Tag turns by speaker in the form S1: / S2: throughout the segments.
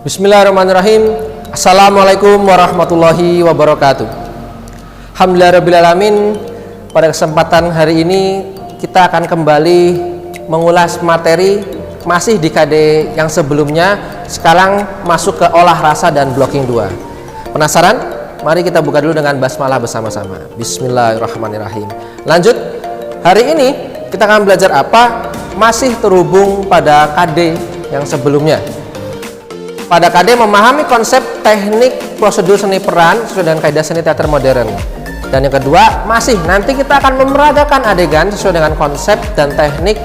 S1: Bismillahirrahmanirrahim. Assalamualaikum warahmatullahi wabarakatuh. Alhamdulillahirrahmanirrahim. Pada kesempatan hari ini kita akan kembali mengulas materi masih di KD yang sebelumnya. Sekarang masuk ke olah rasa dan blocking 2. Penasaran? Mari kita buka dulu dengan basmalah bersama-sama. Bismillahirrahmanirrahim. Lanjut. Hari ini kita akan belajar apa? Masih terhubung pada KD yang sebelumnya. Pada KD memahami konsep teknik prosedur seni peran sesuai dengan kaidah seni teater modern. Dan yang kedua, masih nanti kita akan memeragakan adegan sesuai dengan konsep dan teknik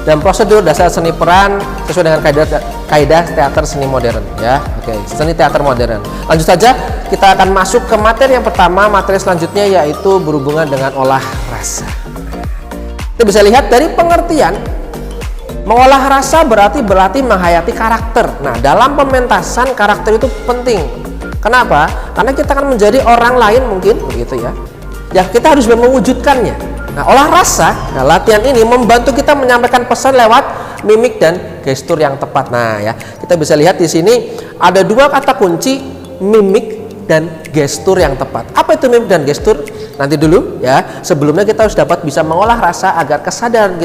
S1: dan prosedur dasar seni peran sesuai dengan kaidah teater seni modern, ya. Oke, seni teater modern. Lanjut saja, kita akan masuk ke materi yang pertama. Materi selanjutnya yaitu berhubungan dengan olah rasa. Kita bisa lihat dari pengertian. Mengolah rasa berarti menghayati karakter. Nah, dalam pementasan karakter itu penting. Kenapa? Karena kita akan menjadi orang lain mungkin, begitu ya. Ya, kita harus mewujudkannya. Nah, olah rasa, nah, latihan ini membantu kita menyampaikan pesan lewat mimik dan gestur yang tepat. Nah, ya, kita bisa lihat di sini ada dua kata kunci, mimik dan gestur yang tepat. Apa itu mimik dan gestur? Nanti dulu ya. Sebelumnya kita harus dapat bisa mengolah rasa agar kesadaran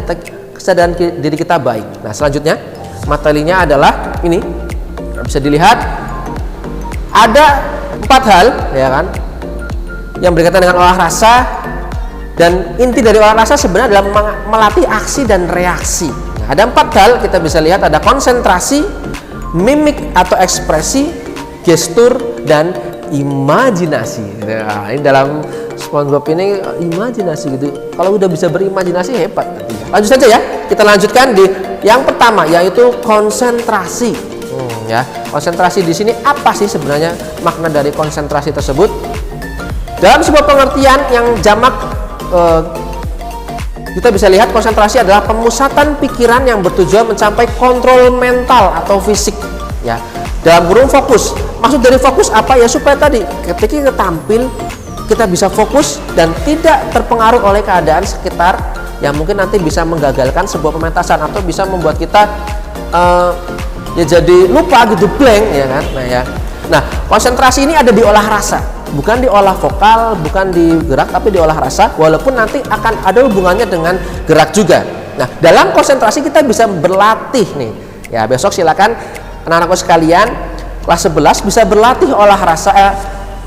S1: diri kita baik. Nah, selanjutnya materinya adalah ini. Bisa dilihat ada 4 hal, ya kan, yang berkaitan dengan olah rasa, dan inti dari olah rasa sebenarnya adalah melatih aksi dan reaksi. Nah, ada 4 hal kita bisa lihat, ada konsentrasi, mimik atau ekspresi, gestur, dan imajinasi. Nah, ini dalam SpongeBob ini imajinasi gitu. Kalau udah bisa berimajinasi hebat. Lanjut saja ya. Kita lanjutkan di yang pertama yaitu konsentrasi. Ya, konsentrasi di sini apa sih sebenarnya makna dari konsentrasi tersebut? Dalam sebuah pengertian yang jamak kita bisa lihat konsentrasi adalah pemusatan pikiran yang bertujuan mencapai kontrol mental atau fisik. Ya, dalam kurung fokus. Maksud dari fokus apa ya? Supaya tadi ketika kita tampil kita bisa fokus dan tidak terpengaruh oleh keadaan sekitar yang mungkin nanti bisa menggagalkan sebuah pementasan atau bisa membuat kita ya jadi lupa gitu, blank, ya kan. Nah, ya. Nah, konsentrasi ini ada di olah rasa, bukan di olah vokal, bukan di gerak, tapi di olah rasa, walaupun nanti akan ada hubungannya dengan gerak juga. Nah, dalam konsentrasi kita bisa berlatih nih. Ya, besok silakan anak-anakku sekalian kelas 11 bisa berlatih olah rasa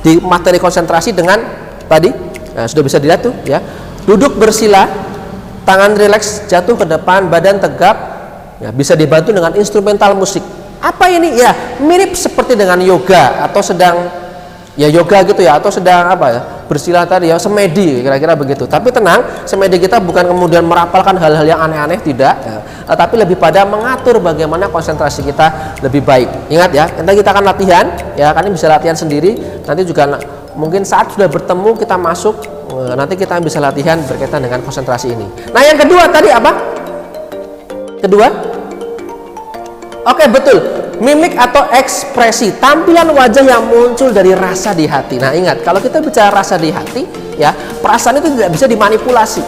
S1: di materi konsentrasi dengan tadi, nah, sudah bisa dilihat tuh ya, duduk bersila, tangan rileks jatuh ke depan, badan tegap, ya, bisa dibantu dengan instrumental musik. Apa ini? Ya, mirip seperti dengan yoga atau sedang ya yoga gitu ya, atau sedang apa ya, bersila tadi ya, semedi kira-kira begitu. Tapi tenang, semedi kita bukan kemudian merapalkan hal-hal yang aneh-aneh, tidak ya, tapi lebih pada mengatur bagaimana konsentrasi kita lebih baik. Ingat ya, nanti kita akan latihan ya, kan ini bisa latihan sendiri, nanti juga mungkin saat sudah bertemu kita masuk, nanti kita bisa latihan berkaitan dengan konsentrasi ini. Nah, yang kedua tadi apa? Kedua? Oke, betul. Mimik atau ekspresi, tampilan wajah yang muncul dari rasa di hati. Nah, ingat, kalau kita bicara rasa di hati, ya, perasaan itu tidak bisa dimanipulasi.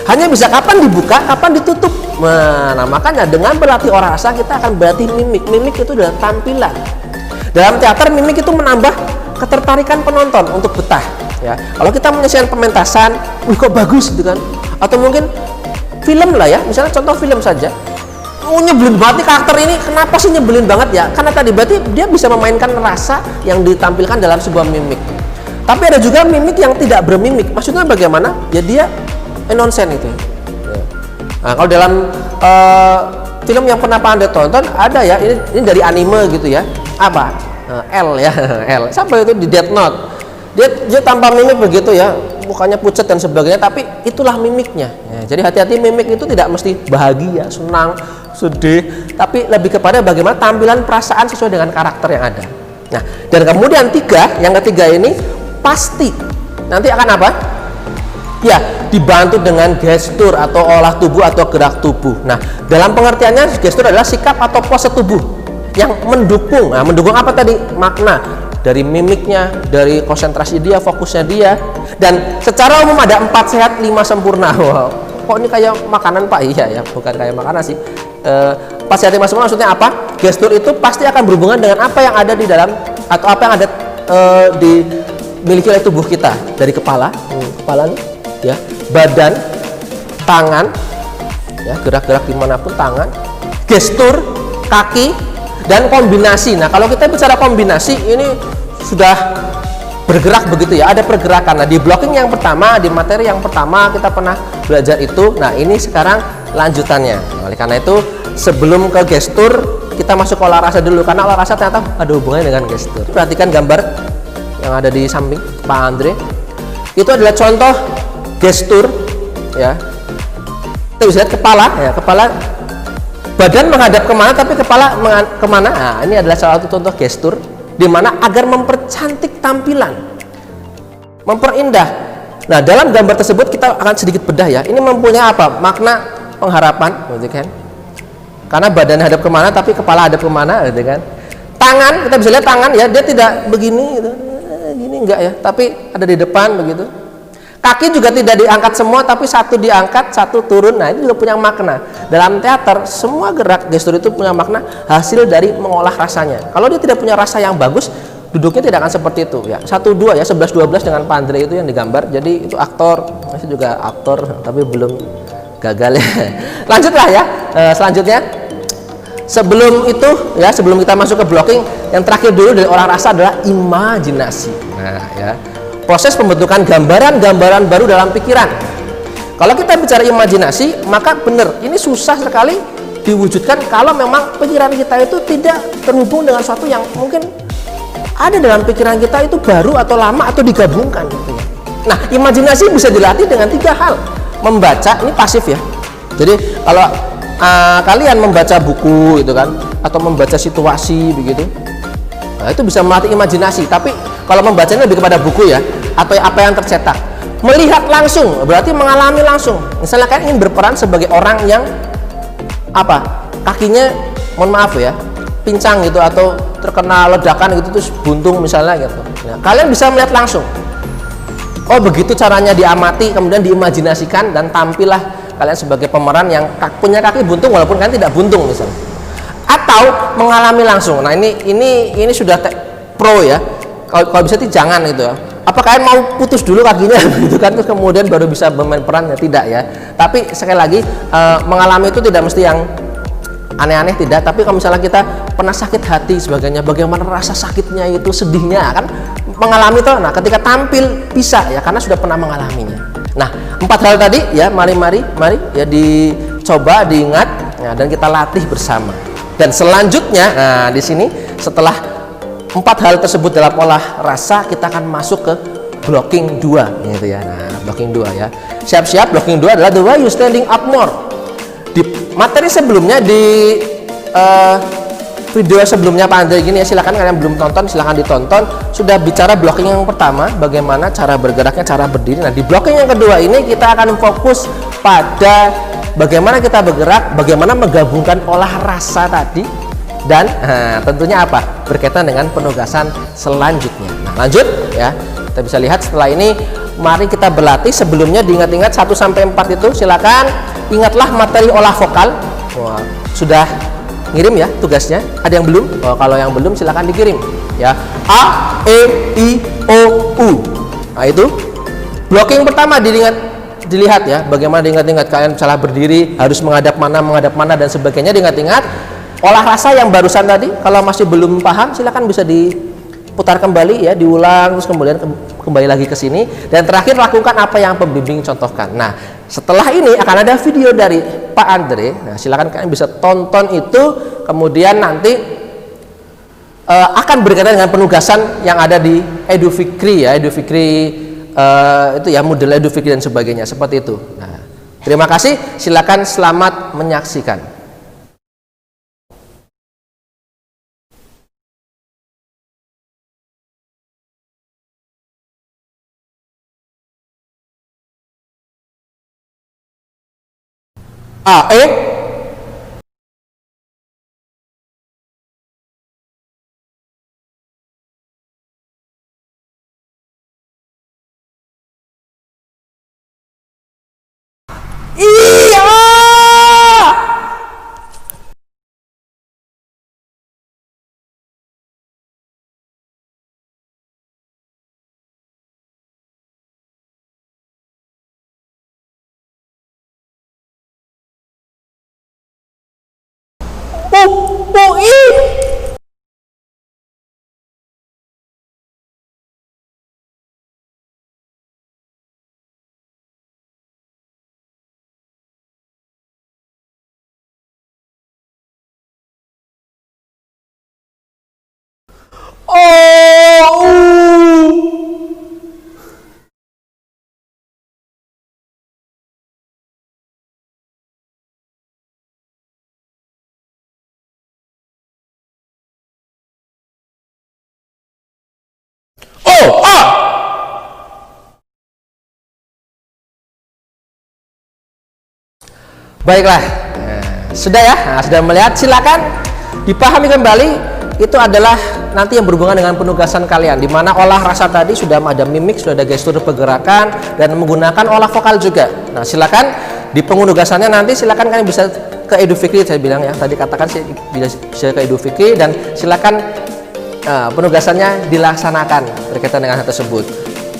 S1: Hanya bisa kapan dibuka, kapan ditutup. Nah, makanya dengan berlatih olah rasa kita akan berlatih mimik. Mimik itu adalah tampilan. Dalam teater, mimik itu menambah ketertarikan penonton untuk betah. Ya, kalau kita menyaksikan pementasan, wih kok bagus gitu kan? Atau mungkin film lah ya, misalnya contoh film saja. Oh, nyebelin banget nih karakter ini, kenapa sih nyebelin banget ya? Karena tadi berarti dia bisa memainkan rasa yang ditampilkan dalam sebuah mimik. Tapi ada juga mimik yang tidak bermimik. Maksudnya bagaimana? Ya dia nonsen itu. Ya. Nah, kalau dalam film yang pernah Anda tonton ada ya, ini dari anime gitu ya. Apa? L ya, L. Sampai itu di Death Note. Dia tanpa mimik begitu ya, mukanya pucat dan sebagainya, tapi itulah mimiknya. Ya, jadi hati-hati, mimik itu tidak mesti bahagia, senang, sedih, tapi lebih kepada bagaimana tampilan perasaan sesuai dengan karakter yang ada. Nah, dan kemudian yang ketiga ini pasti nanti akan apa? Ya, dibantu dengan gestur atau olah tubuh atau gerak tubuh. Nah, dalam pengertiannya gestur adalah sikap atau pose tubuh yang mendukung. Nah, mendukung apa tadi? Makna dari mimiknya, dari konsentrasi dia, fokusnya dia. Dan secara umum ada 4 sehat 5 sempurna. Wow. Kok ini kayak makanan Pak? Iya ya, bukan kayak makanan sih. 4 sehat 5 sempurna maksudnya apa? Gestur itu pasti akan berhubungan dengan apa yang ada di dalam atau apa yang ada dimiliki oleh tubuh kita, dari kepala, kepala nih, ya, badan, tangan, ya, gerak-gerak dimanapun tangan, gestur, kaki, dan kombinasi. Nah, kalau kita bicara kombinasi ini sudah bergerak begitu ya, ada pergerakan. Nah, di blocking yang pertama, di materi yang pertama kita pernah belajar itu. Nah, ini sekarang lanjutannya. Oleh karena itu, sebelum ke gestur, kita masuk ke olah rasa dulu, karena olah rasa ternyata ada hubungannya dengan gestur. Perhatikan gambar yang ada di samping Pak Andre. Itu adalah contoh gestur, ya. Kita bisa lihat kepala, ya, kepala, badan menghadap kemana, tapi kepala kemana. Nah, ini adalah salah satu contoh gestur di mana agar mempercantik tampilan, memperindah. Nah, dalam gambar tersebut kita akan sedikit bedah ya. Ini mempunyai apa? Makna pengharapan, gitu kan? Karena badan hadap kemana, tapi kepala hadap kemana, gitu kan? Tangan, kita bisa lihat tangan ya, dia tidak begini, gitu. Gini enggak ya, tapi ada di depan begitu. Kaki juga tidak diangkat semua, tapi satu diangkat, satu turun. Nah, ini juga punya makna. Dalam teater, semua gerak gestur itu punya makna hasil dari mengolah rasanya. Kalau dia tidak punya rasa yang bagus, duduknya tidak akan seperti itu ya. 1-2 ya, 11-12 dengan Pak Andre itu yang digambar. Jadi itu aktor, masih juga aktor, tapi belum gagal ya. Lanjutlah ya, selanjutnya. Sebelum itu ya, sebelum kita masuk ke blocking, yang terakhir dulu dari olah rasa adalah imajinasi. Nah, ya. Proses pembentukan gambaran-gambaran baru dalam pikiran. Kalau kita bicara imajinasi, maka benar, ini susah sekali diwujudkan kalau memang pikiran kita itu tidak terhubung dengan sesuatu yang mungkin ada dalam pikiran kita itu baru atau lama atau digabungkan gitu ya. Nah, imajinasi bisa dilatih dengan 3 hal. Membaca, ini pasif ya. Jadi kalau kalian membaca buku gitu kan, atau membaca situasi begitu, nah, itu bisa melatih imajinasi. Tapi kalau membacanya lebih kepada buku ya, atau apa yang tercetak. Melihat langsung berarti mengalami langsung. Misalnya kalian ingin berperan sebagai orang yang apa, kakinya mohon maaf ya, pincang gitu, atau terkena ledakan gitu terus buntung misalnya gitu. Nah, kalian bisa melihat langsung. Oh, begitu caranya diamati, kemudian diimajinasikan, dan tampillah kalian sebagai pemeran yang punya kaki buntung walaupun kalian tidak buntung misalnya. Atau mengalami langsung. Nah, ini sudah pro ya. Kalau bisa sih jangan gitu ya. Apa kalian mau putus dulu kakinya gitu kan, terus kemudian baru bisa bermain peran? Ya tidak ya. Tapi sekali lagi, mengalami itu tidak mesti yang aneh-aneh, tidak. Tapi kalau misalnya kita pernah sakit hati sebagainya, bagaimana rasa sakitnya itu, sedihnya kan, mengalami itu. Nah, ketika tampil bisa ya, karena sudah pernah mengalaminya. Nah, 4 hal tadi ya, mari ya dicoba, diingat ya, dan kita latih bersama. Dan selanjutnya, nah di sini setelah 4 hal tersebut dalam olah rasa, kita akan masuk ke blocking 2 gitu ya. Nah, blocking 2 ya. Siap-siap, blocking 2 adalah the way you standing up more. Di materi sebelumnya, di video sebelumnya Pak Andre gini ya, silakan kalian belum tonton, silakan ditonton. Sudah bicara blocking yang pertama, bagaimana cara bergeraknya, cara berdiri. Nah, di blocking yang kedua ini kita akan fokus pada bagaimana kita bergerak, bagaimana menggabungkan olah rasa tadi, dan tentunya apa, berkaitan dengan penugasan selanjutnya. Nah, lanjut ya, kita bisa lihat setelah ini. Mari kita berlatih. Sebelumnya diingat-ingat 1-4 itu, silakan ingatlah materi olah vokal. Wah, sudah ngirim ya tugasnya? Ada yang belum? Oh, kalau yang belum silakan dikirim ya. A, E, I, O, U. Nah, itu blocking pertama dilihat ya, bagaimana diingat-ingat. Kalian salah berdiri, harus menghadap mana dan sebagainya, diingat-ingat. Olah rasa yang barusan tadi, kalau masih belum paham silakan bisa diputar kembali ya, diulang, terus kemudian kembali lagi ke sini, dan terakhir lakukan apa yang pembimbing contohkan. Nah, setelah ini akan ada video dari Pak Andre. Nah, silakan kalian bisa tonton itu, kemudian nanti akan berkaitan dengan penugasan yang ada di Edufikri ya, Edufikri itu ya, model Edufikri dan sebagainya seperti itu. Nah, terima kasih, silakan selamat menyaksikan. A, UI. Baiklah, sudah ya, sudah melihat, silakan dipahami kembali. Itu adalah nanti yang berhubungan dengan penugasan kalian, di mana olah rasa tadi sudah ada mimik, sudah ada gestur pergerakan, dan menggunakan olah vokal juga. Nah, silakan di penugasannya nanti silakan kalian bisa ke Edu Fikri, saya bilang ya, tadi katakan bisa ke Edu Fikri, dan silakan penugasannya dilaksanakan berkaitan dengan hal tersebut.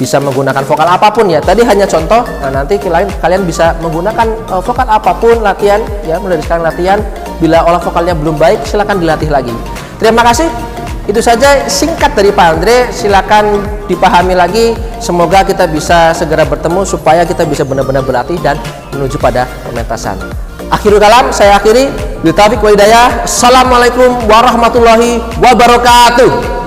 S1: Bisa menggunakan vokal apapun ya, tadi hanya contoh. Nah, nanti kalian bisa menggunakan vokal apapun, latihan ya, mulai dari sekarang latihan. Bila olah vokalnya belum baik, silakan dilatih lagi. Terima kasih, itu saja singkat dari Pak Andre. Silakan dipahami lagi, semoga kita bisa segera bertemu supaya kita bisa benar-benar berlatih dan menuju pada pementasan. Akhirul kalam, saya akhiri. Billahi taufiq wal hidayah. Assalamualaikum warahmatullahi wabarakatuh.